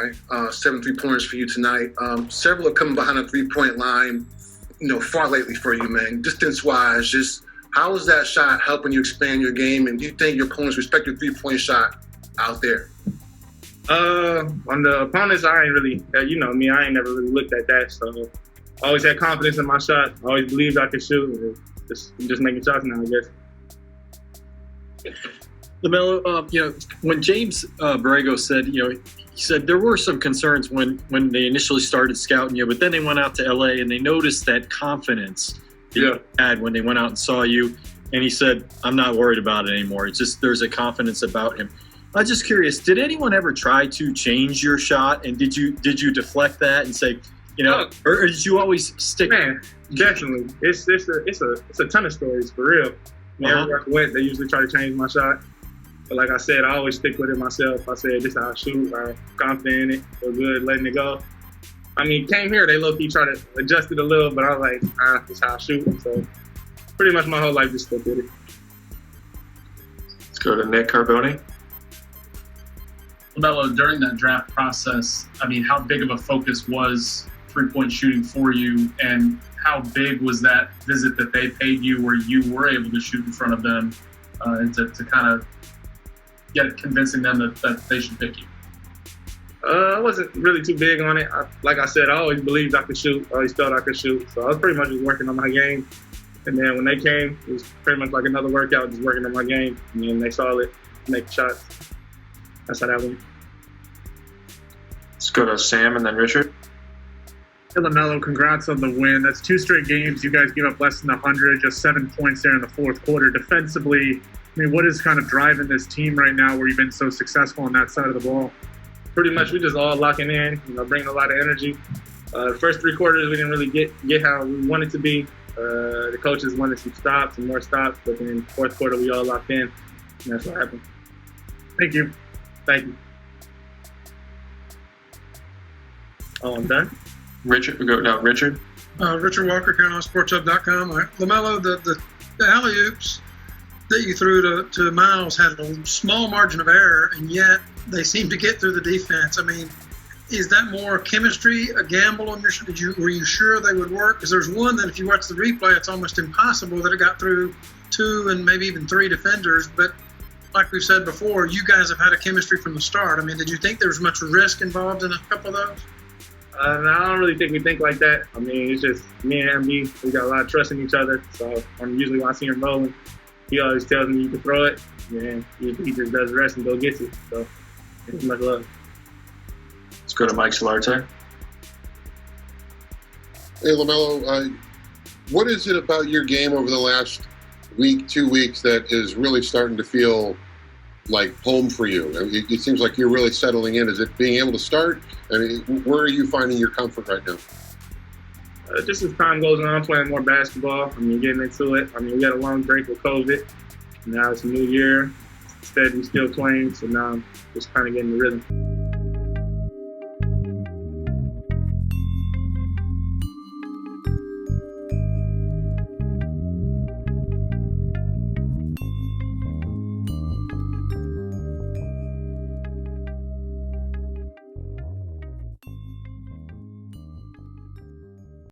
tonight. 7 3-pointers for you tonight. Several are coming behind the 3-point line, far lately for you, man. Distance-wise, just how is that shot helping you expand your game? And do you think your opponents respect your 3-point shot out there? On the opponents, I ain't really, me, I ain't never really looked at that. So I always had confidence in my shot. I always believed I could shoot. Just making shots now, I guess. LaMelo, when James Borrego said, he said there were some concerns when they initially started scouting you, but then they went out to LA and they noticed that confidence that you had when they went out and saw you. And he said, I'm not worried about it anymore. It's just there's a confidence about him. I'm just curious, did anyone ever try to change your shot? And did you deflect that and say, or did you always stick? Man, definitely. It's a ton of stories, for real. Everywhere I went, they usually try to change my shot. But like I said, I always stick with it myself. I said, this is how I shoot. I'm confident in it. Feel good letting it go. I mean, came here, they low-key try to adjust it a little, but I was like, this is how I shoot. So pretty much my whole life just stuck with it. Let's go to Nick Carboni. LaMelo, during that draft process, I mean, how big of a focus was three-point shooting for you, and how big was that visit that they paid you where you were able to shoot in front of them and to kind of convincing them that they should pick you? I wasn't really too big on it. Like I said, I always believed I could shoot. I always felt I could shoot. So I was pretty much just working on my game. And then when they came, it was pretty much like another workout, just working on my game. And then they saw it, make shots. That's how that went. Let's go to Sam and then Richard. Hey, LaMelo, congrats on the win. That's 2 straight games. You guys gave up less than 100, just 7 points there in the fourth quarter. Defensively, I mean, what is kind of driving this team right now where you've been so successful on that side of the ball? Pretty much we just all locking in, bringing a lot of energy. The first 3 quarters, we didn't really get how we wanted to be. The coaches wanted some stops and more stops, but then in the fourth quarter, we all locked in, and that's what happened. Thank you. Thank you. Oh, I'm done? Richard? Richard Walker, CarolinaSportsHub.com. LaMelo, the alley-oops that you threw to Miles had a small margin of error, and yet they seemed to get through the defense. I mean, is that more chemistry, a gamble on your – were you sure they would work? Because there's one that if you watch the replay, it's almost impossible that it got through 2 and maybe even 3 defenders. But like we've said before, you guys have had a chemistry from the start. I mean, did you think there was much risk involved in a couple of those? No, I don't really think we think like that. I mean, it's just me and MB. We got a lot of trust in each other. So usually when I see him rolling, he always tells me you can throw it. And he just does the rest and go gets it. So it's much love. Let's go to Mike Solarte. Hey, LaMelo, what is it about your game over the last week, 2 weeks that is really starting to feel like home for you? It seems like you're really settling in. Is it being able to start? I mean, where are you finding your comfort right now? Just as time goes on, I'm playing more basketball. I mean, getting into it. I mean, we had a long break with COVID. Now it's a new year. Instead, we're still playing, so now I'm just kind of getting the rhythm.